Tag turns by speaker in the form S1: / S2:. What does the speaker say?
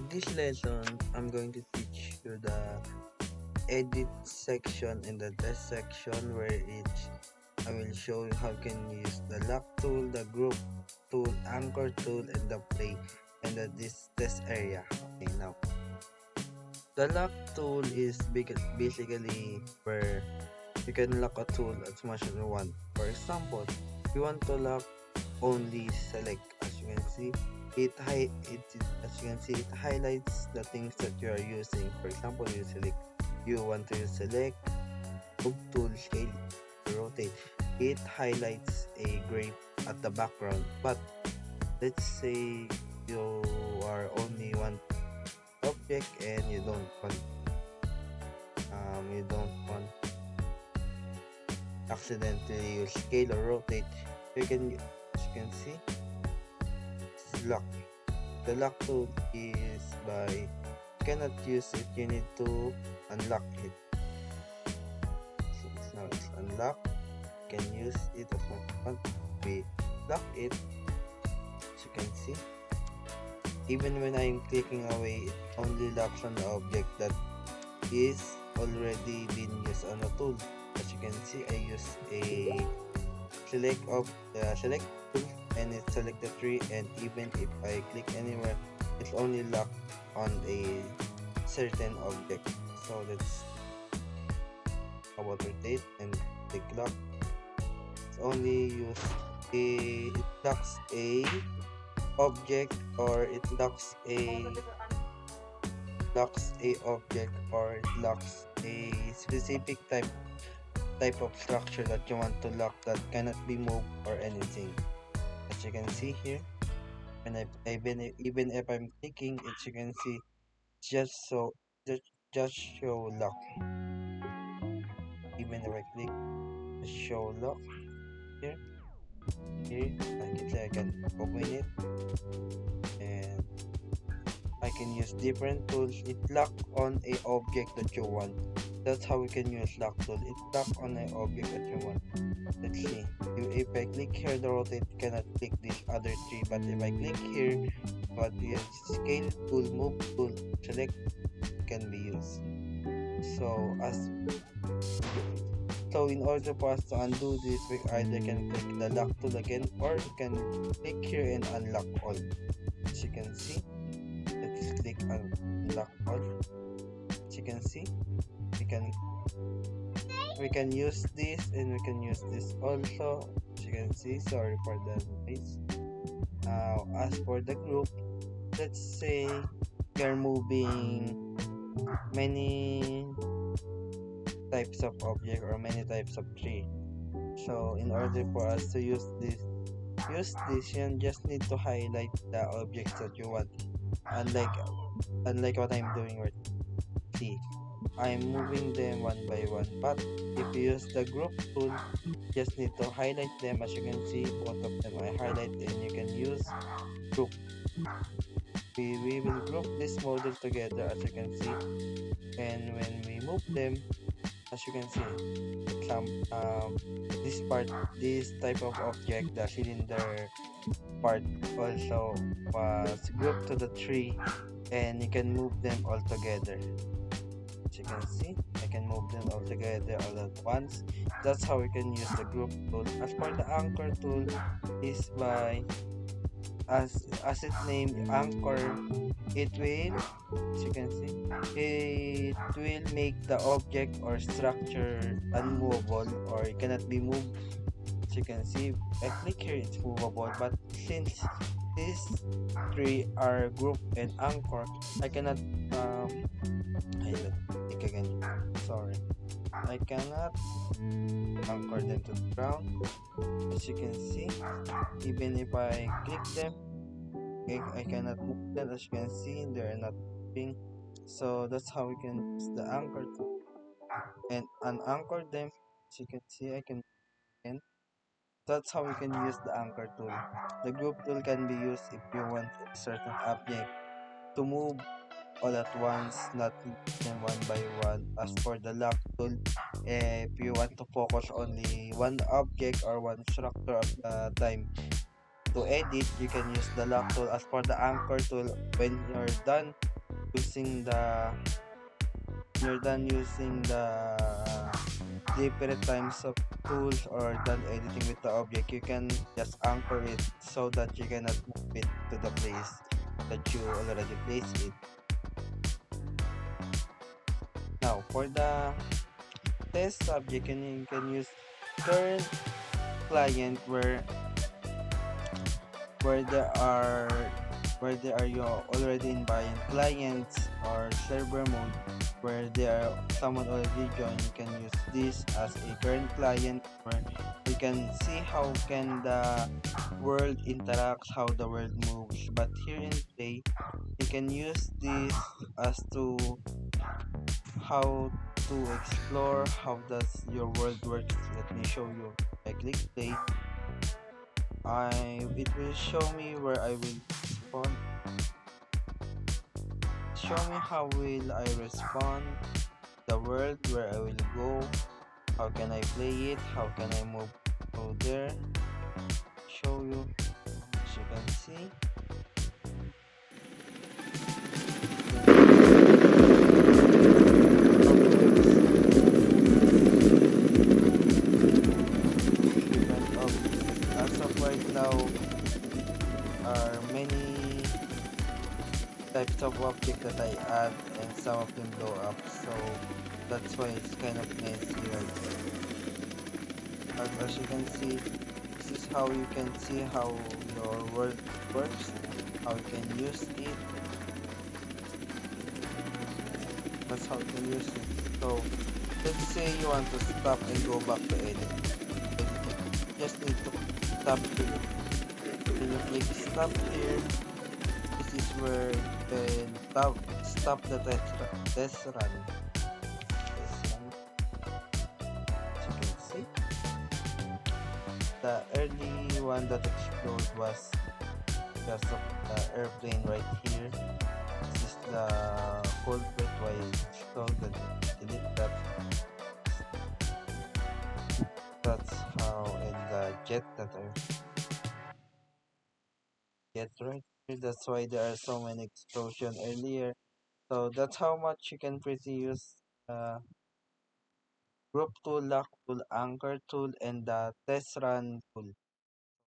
S1: this lesson, I'm going to teach you the edit section and the test section where I will show you how you can use the lock tool, the group tool, anchor tool, and the play and this test area. Okay, now the lock tool is basically where you can lock a tool as much as you want. For example, if you want to lock only select, as you can see, it highlights the things that you are using. For example, you want to select move tool, scale, rotate. It highlights a gray at the background. But let's say you are only one object and you don't want accidentally use scale or rotate. As you can see, it's lock. The lock tool is you cannot use it, you need to unlock it. So now it's unlocked. You can use it as much as you want. We lock it, as you can see. Even when I'm clicking away, it only locks on the object that is already been used on a tool. As you can see, I use a select tool and it select the tree, and even if I click anywhere, it's only locked on a certain object. So let's about rotate and click lock. It's only use it locks a object, or it locks a object, or it locks a specific type of structure that you want to lock that cannot be moved or anything. As you can see here, and even if I'm clicking, as you can see, just show lock. Even if I click show lock here, I can open it and I can use different tools. It lock on a object that you want. That's how we can use lock tool. It lock on an object that you want. Let's see. If I click here, the rotate cannot click this other tree. But if I click here, what is scale tool, move tool, select can be used. So in order for us to undo this, we either can click the lock tool again, or you can click here and unlock all. As you can see, let's click unlock all. As you can see, we can use this and we can use this also. As you can see, sorry for the noise. As for the group, let's say we are moving many types of object or many types of tree. So in order for us to use this, you just need to highlight the objects that you want. Unlike what I'm doing right now. See, I'm moving them one by one. But if you use the group tool, just need to highlight them. As you can see, both of them I highlight, and you can use group. We will group this model together, as you can see, and when we move them, as you can see, this type of object, the cylinder part, also was grouped to the tree, and you can move them all together. As you can see, I can move them all together all at once. That's how we can use the group tool. As for the anchor tool, is by as it named anchor, it will, as you can see, it will make the object or structure unmovable, or it cannot be moved. As you can see, I click here, it's movable, but since these three are group and anchor, I cannot click again, sorry, I cannot anchor them to the ground. As you can see, even if I click them, I cannot move them. As you can see, they are not moving. So that's how we can use the anchor tool and unanchor them. As you can see, I can again. That's how we can use the anchor tool. The group tool can be used if you want a certain object to move all at once, not them one by one. As for the lock tool, if you want to focus only one object or one structure at a time to edit, you can use the lock tool. As for the anchor tool, when you're done using the you're done using the different times of tools or done editing with the object, you can just anchor it so that you cannot move it to the place that you already placed it. Now for the test subject, you can use current client where there are you already in buying clients or server mode where there are someone already joined. You can use this as a current client where you can see how can the world interacts, how the world moves. But here in play, you can use this as to how to explore how does your world works. Let me show you. I click play. It will show me where I will spawn. Show me how will I respond the world where I will go. How can I play it? How can I move through there? Show you. As you can see. As of right now, are many types of object that I add and some of them blow up, so that's why it's kind of messy right there. But as you can see, this is how you can see how your world works, how you can use it. That's how you can use it. So let's say you want to stop and go back to edit. You just need to stop here. When you click stop here, this is where you can stop the test run. Test run. As you can see, the early one that exploded was because of the airplane right here. This is the culprit why it exploded. Delete that. That's how, and the jet that I get right here. That's why there are so many explosion earlier. So that's how much you can pretty use group tool, lock tool, anchor tool, and the test run tool.